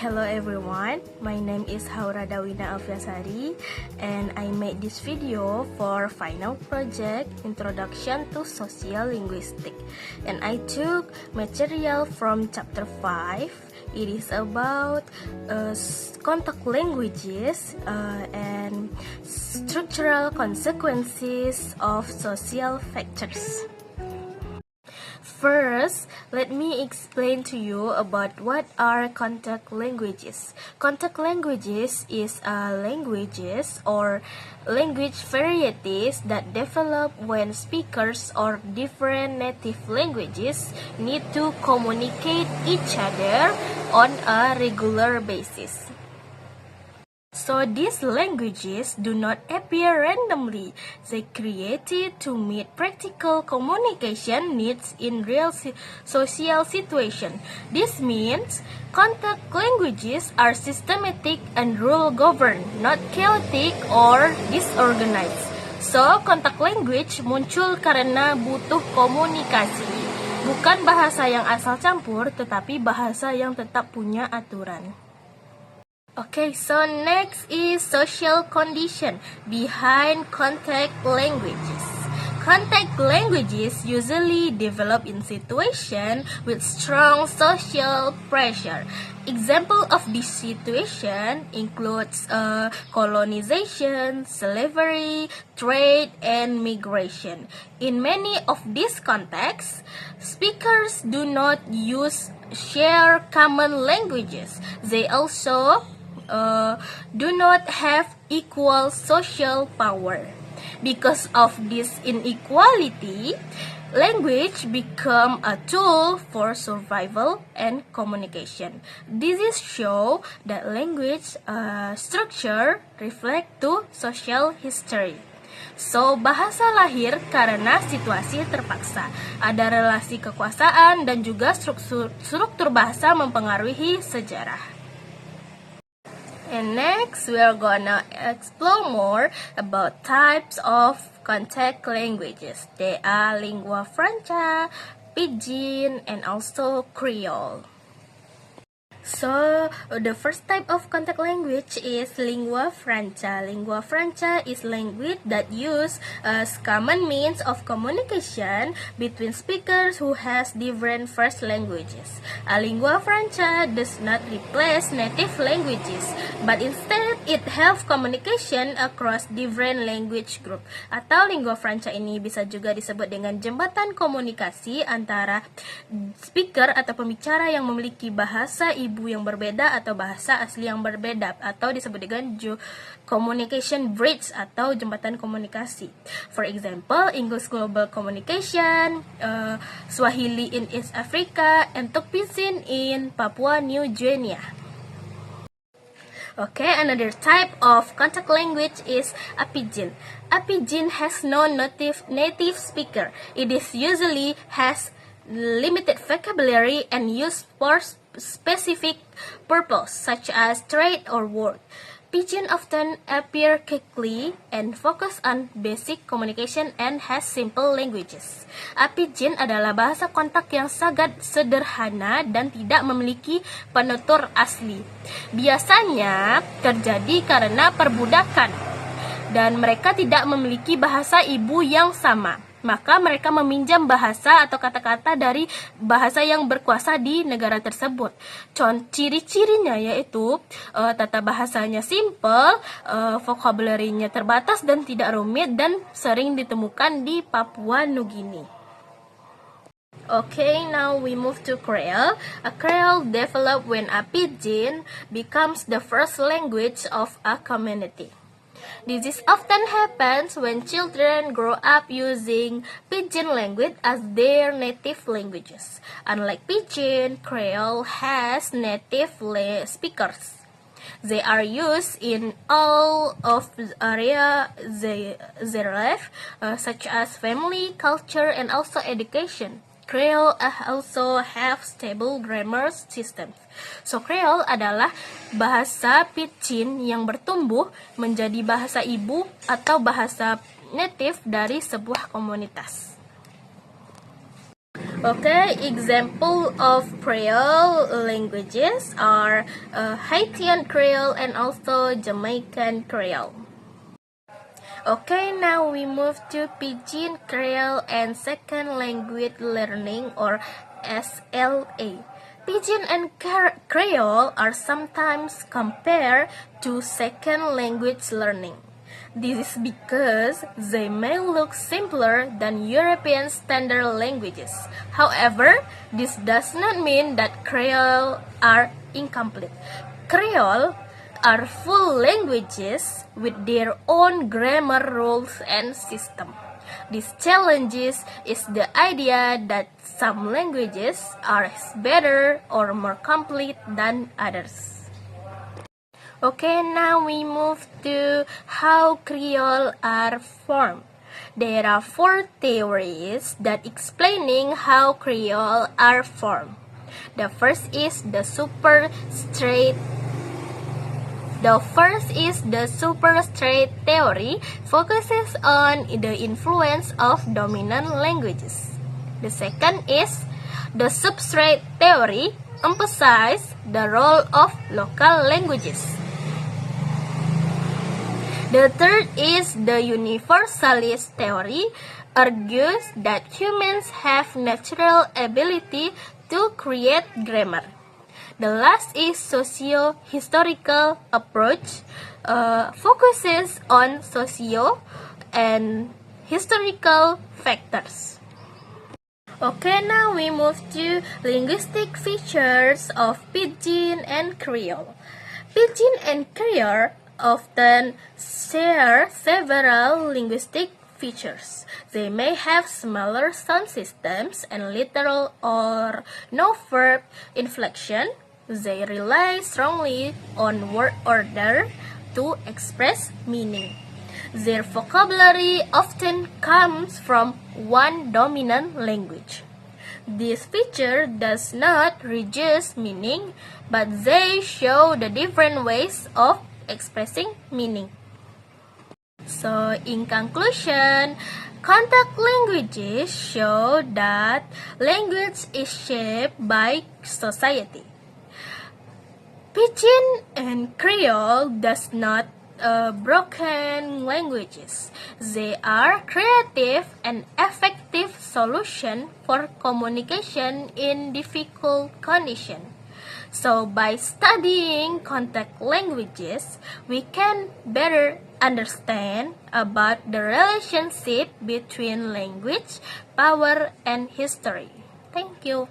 Hello everyone, my name is Haura Dawina Alfiasari and I made this video for final project Introduction to Social Linguistics, and I took material from chapter 5. It is about contact languages and structural consequences of social factors. First, let me explain to you about what are contact languages. Contact languages is languages or language varieties that develop when speakers or different native languages need to communicate each other on a regular basis. So these languages do not appear randomly. They created to meet practical communication needs in real social situation. This means contact languages are systematic and rule-governed, not chaotic or disorganized. So contact language muncul karena butuh komunikasi, bukan bahasa yang asal campur, tetapi bahasa yang tetap punya aturan. Okay, so next is social condition behind contact languages. Contact languages usually develop in situation with strong social pressure. Example of this situation includes colonization, slavery, trade, and migration. In many of these contexts, speakers do not share common languages. They also do not have equal social power. Because of this inequality, language become a tool for survival and communication. This is show that language structure reflect to social history. So, bahasa lahir karena situasi terpaksa. Ada relasi kekuasaan dan juga struktur bahasa mempengaruhi sejarah. And next, we are gonna explore more about types of contact languages. They are lingua franca, pidgin, and also Creole. So, the first type of contact language is lingua franca. Lingua franca is language that use as common means of communication between speakers who has different first languages. A lingua franca does not replace native languages, but instead it helps communication across different language group. Atau lingua franca ini bisa juga disebut dengan jembatan komunikasi antara speaker atau pembicara yang memiliki bahasa ibu yang berbeda atau bahasa asli yang berbeda, atau disebut dengan communication bridge atau jembatan komunikasi. For example, English Global Communication, Swahili in East Africa, and Tok Pisin in Papua New Guinea. Okay, another type of contact language is a pidgin. A pidgin has no native speaker. It is usually has limited vocabulary and used for specific purpose, such as trade or work. Pidgin often appear quickly and focus on basic communication and has simple languages. A pidgin adalah bahasa kontak yang sangat sederhana dan tidak memiliki penutur asli. Biasanya terjadi karena perbudakan dan mereka tidak memiliki bahasa ibu yang sama. Maka mereka meminjam bahasa atau kata-kata dari bahasa yang berkuasa di negara tersebut. Ciri-cirinya yaitu tata bahasanya simple, vocabulary-nya terbatas dan tidak rumit, dan sering ditemukan di Papua Nugini. Okay, now we move to Creole. A Creole developed when a pidgin becomes the first language of a community. This often happens when children grow up using pidgin language as their native languages. Unlike pidgin, Creole has native speakers. They are used in all of the area their life, such as family, culture, and also education. Creole also have stable grammar systems. So, Creole adalah bahasa pidgin yang bertumbuh menjadi bahasa ibu atau bahasa native dari sebuah komunitas. Okay, example of Creole languages are Haitian Creole and also Jamaican Creole. Okay, now we move to Pidgin Creole and Second Language Learning or SLA. Pidgin and Creole are sometimes compared to second language learning. This is because they may look simpler than European standard languages. However, this does not mean that Creole are incomplete. Creole are full languages with their own grammar rules and system. This challenges is the idea that some languages are better or more complete than others. Okay, now we move to how Creole are formed. There are 4 theories that explaining how Creole are formed. The first is the superstrate theory, focuses on the influence of dominant languages. The second is the substrate theory, emphasizes the role of local languages. The third is the universalist theory, argues that humans have natural ability to create grammar. The last is socio-historical approach, focuses on socio and historical factors. Okay, now we move to linguistic features of Pidgin and Creole. Pidgin and Creole often share several linguistic features. They may have smaller sound systems and little or no verb inflection. They rely strongly on word order to express meaning. Their vocabulary often comes from one dominant language. This feature does not reduce meaning, but they show the different ways of expressing meaning. So, in conclusion, contact languages show that language is shaped by society. Pidgin and Creole does not broken languages. They are creative and effective solution for communication in difficult conditions. So by studying contact languages, we can better understand about the relationship between language, power, and history. Thank you.